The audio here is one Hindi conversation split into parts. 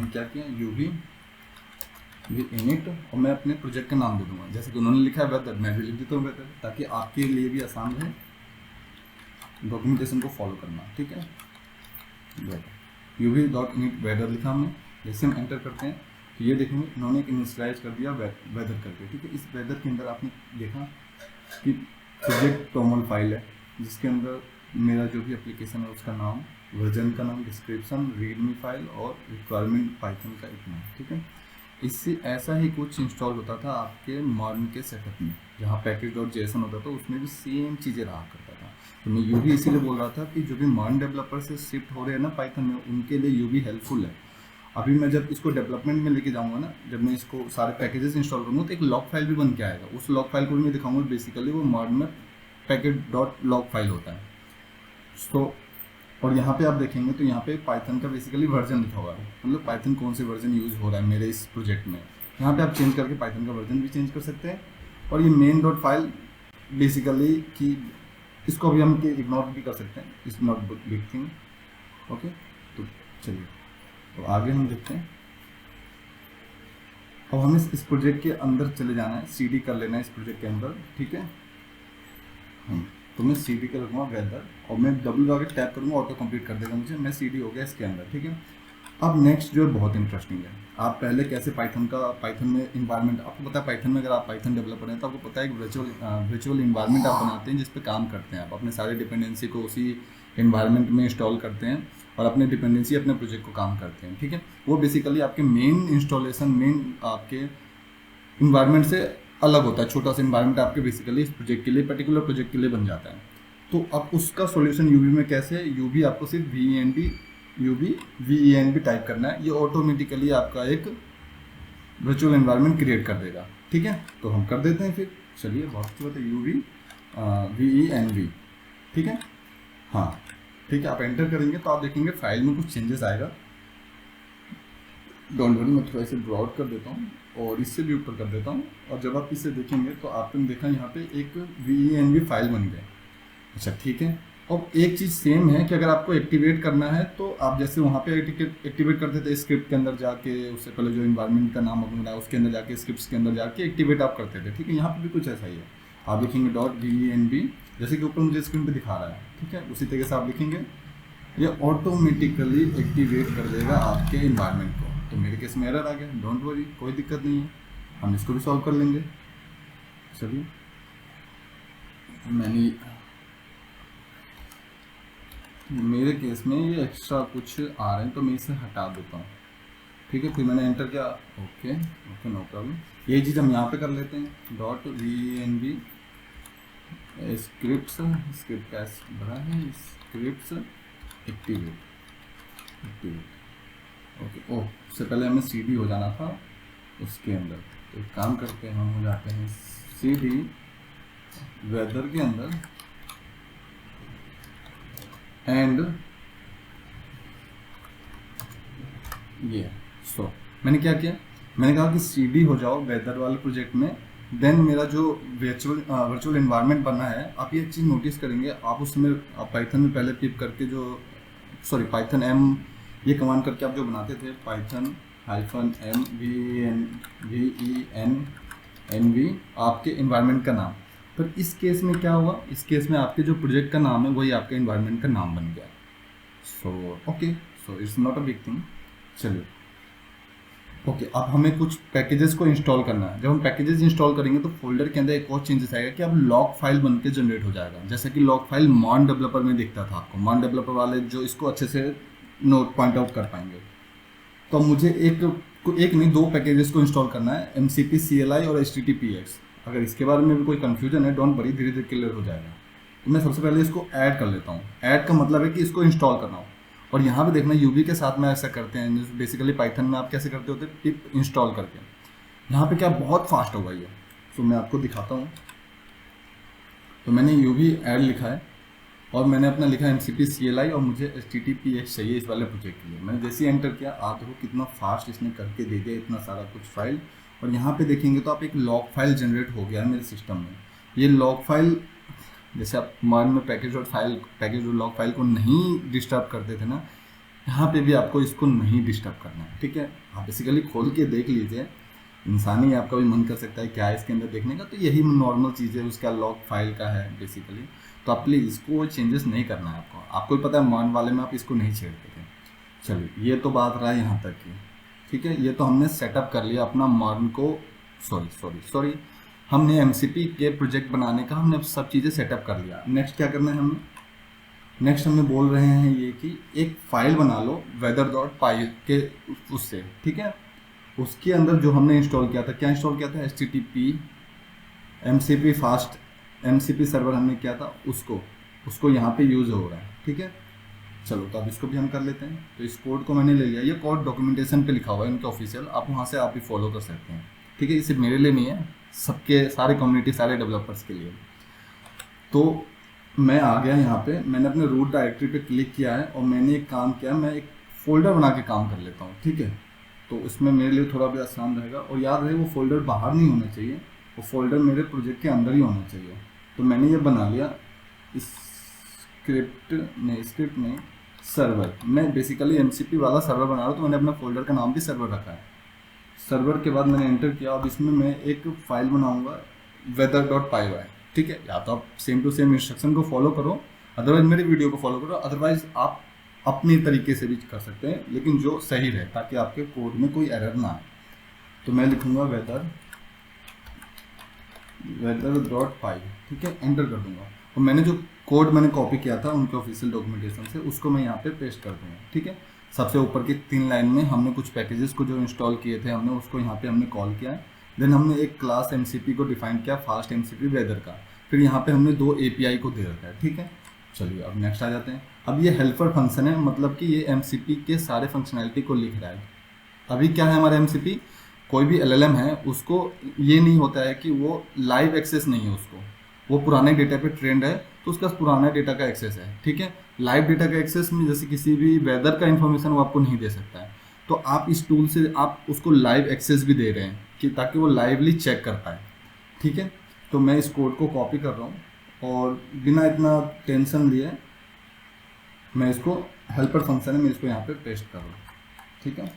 मैंने क्या किया, यूवी इनिट, और मैं अपने प्रोजेक्ट का नाम दे दूंगा, जैसे कि उन्होंने लिखा है वेदर, मैं भी लिख देता हूँ वेदर, ताकि आपके लिए भी आसान रहे डॉक्यूमेंटेशन को फॉलो करना। ठीक है, weather UV dot init weather लिखा हमने। जैसे हम एंटर करते हैं तो ये देखेंगे इन्होंने एक इनिशियलाइज कर दिया वेदर करके। ठीक है, इस वेदर के अंदर आपने देखा कि प्रोजेक्ट टोमल फाइल है, जिसके अंदर मेरा जो भी एप्लीकेशन है उसका नाम, वर्जन का नाम, डिस्क्रिप्शन, रीडमी फाइल और रिक्वायरमेंट पाइथन का इतना। ठीक है, इससे ऐसा ही कुछ इंस्टॉल होता था आपके मॉर्न के सेटअप में, जहाँ पैकेज डॉट जेसन होता था उसमें भी सेम चीज़ें रहा करता था। तो मैं यूवी इसीलिए बोल रहा था कि जो भी मॉर्न डेवलपर से शिफ्ट हो रहे हैं ना पाइथन में, उनके लिए यूवी हेल्पफुल है। अभी मैं जब इसको डेवलपमेंट में लेके जाऊंगा ना, जब मैं इसको सारे पैकेजेस इंस्टॉल करूँगा तो एक लॉग फाइल भी बन के आएगा, उस लॉग फाइल को भी मैं दिखाऊंगा। बेसिकली वो मॉर्न में पैकेज डॉट लॉग फाइल होता है। तो और यहाँ पे आप देखेंगे तो यहाँ पे पाइथन का बेसिकली वर्जन लिखा हुआ है, मतलब पाइथन कौन से वर्जन यूज़ हो रहा है मेरे इस प्रोजेक्ट में। यहाँ पे आप चेंज करके पाइथन का वर्जन भी चेंज कर सकते हैं। और ये मेन डॉट फाइल बेसिकली कि इसको भी हम इग्नोर भी कर सकते हैं, it's not big thing. Okay, तो चलिए तो आगे हम देखते हैं। अब हमें इस प्रोजेक्ट के अंदर चले जाना है, सीडी कर लेना है इस प्रोजेक्ट के अंदर। ठीक है, तो मैं सीडी कर रखूँगा वेदर, और मैं डब्ल्यू दबा के टैप करूँगा, ऑटो कंप्लीट कर देगा मुझे, मैं सीडी हो गया इसके अंदर। ठीक है, अब नेक्स्ट जो है बहुत इंटरेस्टिंग है। आप पहले कैसे पाइथन में इन्वायरमेंट, आपको पता है पाइथन में अगर आप पाइथन डेवलपर हैं तो आपको पता है एक वर्चुअल इन्वायरमेंट आप बनाते हैं जिस पे काम करते हैं, आप अपने सारे डिपेंडेंसी को उसी इन्वायरमेंट में इंस्टॉल करते हैं और अपने डिपेंडेंसी अपने प्रोजेक्ट को काम करते हैं। ठीक है, वो बेसिकली आपके मेन इंस्टॉलेशन, मेन आपके इन्वायरमेंट से अलग होता है। छोटा सा इन्वायरमेंट आपके बेसिकली इस प्रोजेक्ट के लिए, पर्टिकुलर प्रोजेक्ट के लिए बन जाता है। तो अब उसका सॉल्यूशन यूवी में कैसे है, यूवी आपको सिर्फ वी टाइप करना है, ये ऑटोमेटिकली आपका एक वर्चुअल एनवायरनमेंट क्रिएट कर देगा। ठीक है, तो हम कर देते हैं फिर, चलिए बहुत अच्छी बात है, यूवी। ठीक है, हाँ ठीक है, आप एंटर करेंगे तो आप देखेंगे फाइल में कुछ चेंजेस आएगा। डोंट वरी, मैं थोड़ा इसे ब्रॉड कर देता हूँ और इससे भी ऊपर कर देता हूँ, और जब आप इसे देखेंगे तो आपने देखा यहाँ पे एक वी फाइल बन गया। अच्छा ठीक है, अब एक चीज़ सेम है कि अगर आपको एक्टिवेट करना है तो आप जैसे वहाँ पे एक्टिवेट करते थे स्क्रिप्ट के अंदर जाके, उससे पहले जो इन्वायरमेंट का नाम आपने बनाया उसके अंदर जाके, स्क्रिप्ट के अंदर जाके एक्टिवेट आप करते थे। ठीक है, यहाँ पे भी कुछ ऐसा ही है, आप लिखेंगे .venv, जैसे कि ऊपर मुझे स्क्रीन पे दिखा रहा है। ठीक है, उसी तरीके से आप लिखेंगे, ये ऑटोमेटिकली एक्टिवेट कर देगा आपके इन्वायरमेंट को। तो मेरे केस में एरर आ गया, डोंट वरी, कोई दिक्कत नहीं है, हम इसको भी सॉल्व कर लेंगे। चलिए, मेरे केस में ये एक्स्ट्रा कुछ आ रहे हैं तो मैं इसे हटा देता हूँ। ठीक है, फिर मैंने एंटर किया, ओके नो प्रॉब्लम। ये चीज़ हम यहाँ पे कर लेते हैं, .venv स्क्रिप्ट कैसे भरा है, स्क्रिप्ट एक्टिवेट। ओके, ओह उससे पहले हमें CD हो जाना था उसके अंदर। तो एक काम करते हैं, हम हो जाते हैं CD वेदर के अंदर एंड ये मैंने क्या किया, मैंने कहा कि CD हो जाओ वेदर वाले प्रोजेक्ट में। देन मेरा जो वर्चुअल एनवायरनमेंट बना है, आप ये चीज़ नोटिस करेंगे, आप उसमें पाइथन में पहले टिप करके पाइथन m ये कमांड करके आप जो बनाते थे, पाइथन -m venv आपके इन्वायरमेंट का नाम। पर इस केस में क्या हुआ, इस केस में आपके जो प्रोजेक्ट का नाम है वही आपके इन्वायरमेंट का नाम बन गया। Okay, it's not a big thing. चलिए ओके, अब हमें कुछ पैकेजेस को इंस्टॉल करना है। जब हम पैकेजेस इंस्टॉल करेंगे तो फोल्डर के अंदर एक और चेंजेस आएगा कि अब लॉग फाइल बन के जनरेट हो जाएगा। जैसे कि लॉग फाइल मॉन डेवलपर में दिखता था आपको, मॉन डेवलपर वाले जो इसको अच्छे से नोट पॉइंट आउट कर पाएंगे। तो मुझे एक नहीं, 2 पैकेजेस को इंस्टॉल करना है, MCP CLI और HTTPS। अगर इसके बारे में भी कोई कन्फ्यूजन है, डोंट वरी, धीरे धीरे क्लियर हो जाएगा। तो मैं सबसे पहले इसको ऐड कर लेता हूँ। ऐड का मतलब है कि इसको इंस्टॉल करना हो। और यहाँ पे देखना यूवी के साथ में ऐसा करते हैं, बेसिकली पाइथन में आप कैसे करते होते हैं, टिप इंस्टॉल करके। यहाँ पे क्या बहुत फास्ट होगा ये, तो मैं आपको दिखाता हूँ। तो मैंने यूवी ऐड लिखा है और मैंने अपना लिखा है MCP CLI और मुझे HTTPS चाहिए इस वाले प्रोजेक्ट के लिए। मैंने जैसे ही एंटर किया, आप देखो कितना फास्ट इसने करके दे दिया इतना सारा कुछ फाइल। और यहाँ पे देखेंगे तो आप एक लॉग फाइल जनरेट हो गया है मेरे सिस्टम में। ये लॉग फाइल, जैसे आप मान में पैकेज और लॉग फाइल को नहीं डिस्टर्ब करते थे ना, यहाँ पे भी आपको इसको नहीं डिस्टर्ब करना है, ठीक है। आप बेसिकली खोल के देख लीजिए, इंसानी आपका भी मन कर सकता है क्या है इसके अंदर देखने का, तो यही नॉर्मल चीज़ है, उसका लॉग फाइल का है बेसिकली। तो आप प्लीज़ इसको चेंजेस नहीं करना है आपको भी पता है मॉन वाले में आप इसको नहीं छेड़ते थे। चलिए ये तो बात रहा यहाँ तक की, ठीक है। ये तो हमने सेटअप कर लिया अपना मॉन को, सॉरी हमने एमसीपी के प्रोजेक्ट बनाने का हमने सब चीज़ें सेटअप कर लिया। नेक्स्ट क्या करना है हमें, नेक्स्ट हमें बोल रहे हैं ये कि एक फाइल बना लो weather.py के उससे, ठीक है। उसके अंदर जो हमने इंस्टॉल किया था, क्या इंस्टॉल किया था, HTTP MCP fast MCP server हमने किया था, उसको यहाँ पे यूज़ हो रहा है, ठीक है। चलो तो अब इसको भी हम कर लेते हैं। तो इस कोड को मैंने ले लिया, ये कोड डॉक्यूमेंटेशन पे लिखा हुआ है इनके ऑफिशियल, आप वहाँ से आप भी फॉलो कर सकते हैं, ठीक है। ये सिर्फ मेरे लिए नहीं है, सबके सारे कम्युनिटी सारे डेवलपर्स के लिए। तो मैं आ गया यहाँ पे, मैंने अपने रूट डायरेक्टरी पे क्लिक किया है और मैंने एक काम किया, मैं एक फोल्डर बना के काम कर लेता हूँ, ठीक है। तो उसमें मेरे लिए थोड़ा भी आसान रहेगा, और याद रहे वो फोल्डर बाहर नहीं होना चाहिए, वो फोल्डर मेरे प्रोजेक्ट के अंदर ही होना चाहिए। तो मैंने ये बना लिया, स्क्रिप्ट नहीं सर्वर, मैं बेसिकली MCP वाला सर्वर बना रहा हूँ, तो मैंने अपना फोल्डर का नाम भी सर्वर रखा है। सर्वर के बाद मैंने एंटर किया, अब इसमें मैं एक फाइल बनाऊंगा weather.py, ठीक है। या तो आप सेम टू सेम इंस्ट्रक्शन को फॉलो करो, अदरवाइज मेरे वीडियो को फॉलो करो, अदरवाइज आप अपने तरीके से भी कर सकते हैं, लेकिन जो सही रहे ताकि आपके कोड में कोई एरर ना आए। तो मैं लिखूंगा weather.py, ठीक है, एंटर कर दूंगा। और मैंने जो कोड मैंने कॉपी किया था उनके ऑफिशियल डॉक्यूमेंटेशन से, उसको मैं यहाँ पे पेस्ट कर दूंगा, ठीक है। सबसे ऊपर की 3 लाइन में हमने कुछ पैकेजेस को जो इंस्टॉल किए थे हमने उसको यहाँ पे हमने कॉल किया है। देन हमने एक क्लास MCP को डिफाइन किया, फास्ट MCP वेदर का, फिर यहाँ पे हमने 2 API को दे रखा है, ठीक है। चलिए अब नेक्स्ट आ जाते हैं। अब ये हेल्पर फंक्शन है, मतलब कि ये MCP के सारे फंक्शनैलिटी को लिख रहा है। अभी क्या है हमारा MCP, कोई भी LLM है उसको ये नहीं होता है कि वो लाइव एक्सेस नहीं है, उसको वो पुराने डेटा पे ट्रेंड है, तो उसका पुराना डेटा का एक्सेस है, ठीक है। लाइव डेटा का एक्सेस में जैसे किसी भी वेदर का इन्फॉर्मेशन वो आपको नहीं दे सकता है, तो आप इस टूल से आप उसको लाइव एक्सेस भी दे रहे हैं कि ताकि वो लाइवली चेक कर पाए, ठीक है। तो मैं इस कोड को कॉपी कर रहा हूँ और बिना इतना टेंशन लिए मैं इसको हेल्पर फंक्शन है मैं इसको यहाँ पे पेस्ट कर रहा हूँ, ठीक है।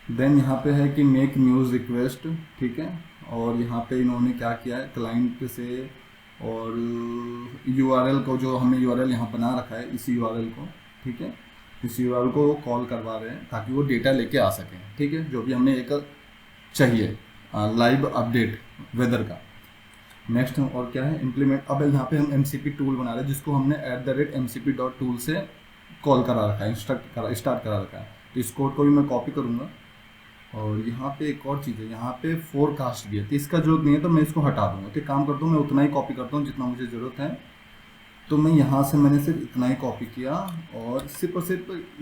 देन यहाँ पे है कि मेक न्यूज़ रिक्वेस्ट, ठीक है। और यहाँ पे इन्होंने क्या किया है, क्लाइंट से और URL को, जो हमने URL यहाँ बना रखा है इस URL को, ठीक है, इस URL को कॉल करवा रहे हैं ताकि वो डेटा लेके आ सकें, ठीक है, जो भी हमने एक चाहिए लाइव अपडेट वेदर का। नेक्स्ट और क्या है, इम्प्लीमेंट। अब यहाँ पे हम MCP टूल बना रहे हैं जिसको हमने @mcp.tool से कॉल करा रखा है, स्टार्ट करा रखा है। तो इस कोड को भी मैं कॉपी करूँगा। और यहाँ पे एक और चीज़ है, यहाँ पे फोरकास्ट भी है, तो इसका जरूरत नहीं है, तो मैं इसको हटा दूंगा। तो काम करता हूँ मैं उतना ही कॉपी करता हूँ जितना मुझे ज़रूरत है। तो मैं यहाँ से मैंने सिर्फ इतना ही कॉपी किया और सिर्फ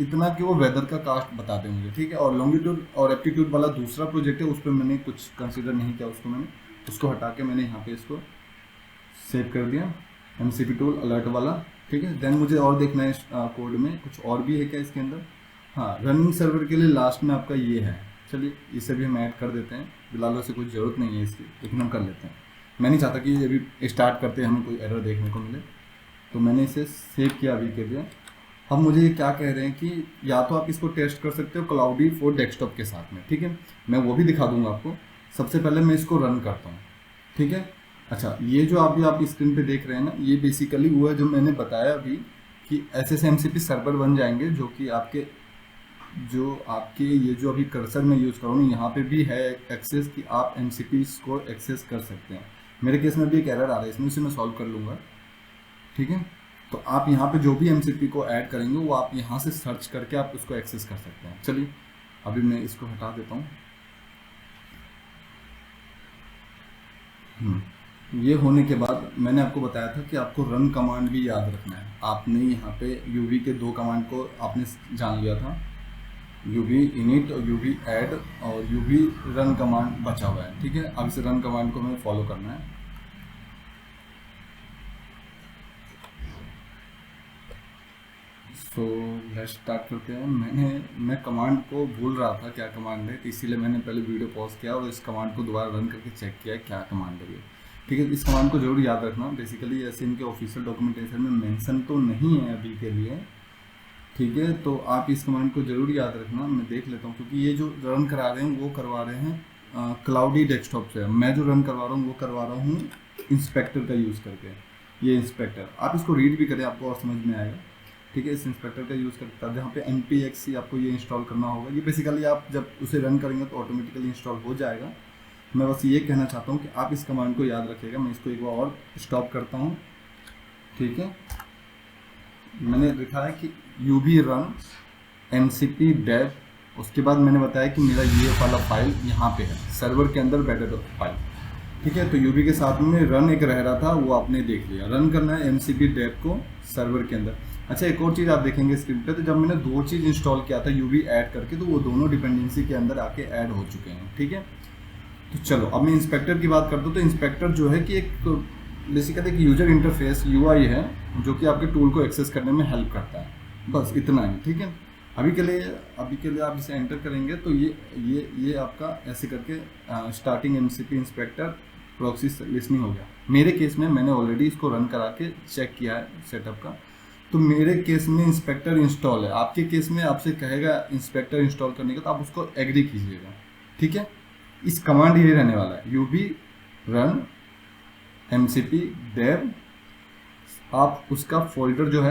इतना कि वो वेदर का कास्ट बता दें मुझे, ठीक है। और लॉन्गिट्यूड और एप्टीट्यूड वाला दूसरा प्रोजेक्ट है, उस पर मैंने कुछ कंसिडर नहीं किया, उसको हटा के मैंने यहाँ पे इसको सेव कर दिया, MCP टूल अलर्ट वाला, ठीक है। देन मुझे और देखना है कोड में कुछ और भी है क्या इसके अंदर। हाँ, रनिंग सर्वर के लिए लास्ट में आपका ये है, चलिए इसे भी हम ऐड कर देते हैं। फिलहाल वैसे कुछ ज़रूरत नहीं है इसकी, लेकिन हम कर लेते हैं। मैं नहीं चाहता कि ये अभी स्टार्ट करते हमें कोई एरर देखने को मिले, तो मैंने इसे सेव किया अभी के लिए। अब मुझे ये क्या कह रहे हैं कि या तो आप इसको टेस्ट कर सकते हो क्लाउडी फॉर डेस्कटॉप के साथ में, ठीक है, मैं वो भी दिखा दूंगा आपको। सबसे पहले मैं इसको रन करता हूँ, ठीक है। अच्छा, ये जो अभी आप स्क्रीन पे देख रहे हैं ना, ये बेसिकली वो है जो मैंने बताया अभी कि ऐसे MCP सर्वर बन जाएंगे जो कि आपके ये जो अभी कर्सर में यूज़ करो ना, यहाँ पे भी है एक्सेस कि आप MCP को एक्सेस कर सकते हैं। मेरे केस में भी एक एरर आ रहा है इसमें, उसे मैं सॉल्व कर लूँगा, ठीक है। तो आप यहाँ पे जो भी MCP को ऐड करेंगे वो आप यहाँ से सर्च करके आप उसको एक्सेस कर सकते हैं। चलिए अभी मैं इसको हटा देता हूँ। ये होने के बाद मैंने आपको बताया था कि आपको रन कमांड भी याद रखना है। आपने यहाँ पे UV के 2 कमांड को आपने जान लिया था, UV init और UV add और UV run कमांड बचा हुआ है, ठीक है। अब इस रन कमांड को हमें फॉलो करना है। सो लेट्स स्टार्ट करते हैं। मैं कमांड को भूल रहा था क्या कमांड है, तो इसीलिए मैंने पहले वीडियो पॉज किया और इस कमांड को दोबारा रन करके चेक किया क्या कमांड है ये, ठीक है। इस कमांड को जरूर याद रखना। बेसिकली ऐसे इनके ऑफिशियल डॉक्यूमेंटेशन में मेंशन तो नहीं है अभी के लिए, ठीक है, तो आप इस कमांड को जरूर याद रखना। मैं देख लेता हूँ क्योंकि ये जो रन करा रहे हैं वो करवा रहे हैं क्लाउडी डेस्कटॉप से। मैं जो रन करवा रहा हूँ वो करवा रहा हूँ इंस्पेक्टर का यूज़ करके। ये इंस्पेक्टर आप इसको रीड भी करें आपको और समझ में आएगा। ठीक है, इस इंस्पेक्टर का यूज़ करता है जहाँ पे npx आपको ये इंस्टॉल करना होगा। ये बेसिकली आप जब उसे रन करेंगे तो ऑटोमेटिकली इंस्टॉल हो जाएगा। मैं बस ये कहना चाहता हूँ कि आप इस कमांड को याद रखिएगा। मैं इसको एक बार और स्टॉप करता हूँ। ठीक है, मैंने लिखा है कि ub रन mcp dev, उसके बाद मैंने बताया कि मेरा ये वाला फाइल यहाँ पे है सर्वर के अंदर बेटर फाइल। ठीक है, तो यूबी के साथ में रन एक रह रहा था वो आपने देख लिया। रन करना है mcp dev को सर्वर के अंदर। अच्छा, एक और चीज़ आप देखेंगे स्क्रीन पे, तो जब मैंने दो चीज़ इंस्टॉल किया था यूबी ऐड करके, तो वो दोनों डिपेंडेंसी के अंदर आके ऐड हो चुके हैं। ठीक है, तो चलो अब मैं इंस्पेक्टर की बात करता हूँ। तो इंस्पेक्टर जो है कि एक बेसिकली एक यूजर इंटरफेस UI है जो कि आपके टूल को एक्सेस करने में हेल्प करता है, बस इतना ही। ठीक है, अभी के लिए आप इसे एंटर करेंगे तो ये आपका ऐसे करके starting MCP inspector proxy listening हो गया। मेरे केस में मैंने ऑलरेडी इसको रन करा के चेक किया है सेटअप का, तो मेरे केस में इंस्पेक्टर इंस्टॉल है। आपके केस में आपसे कहेगा इंस्पेक्टर इंस्टॉल करने का, तो आप उसको एग्री कीजिएगा। ठीक है, इस कमांड ये रहने वाला है ub रन mcp dev। आप उसका फोल्डर जो है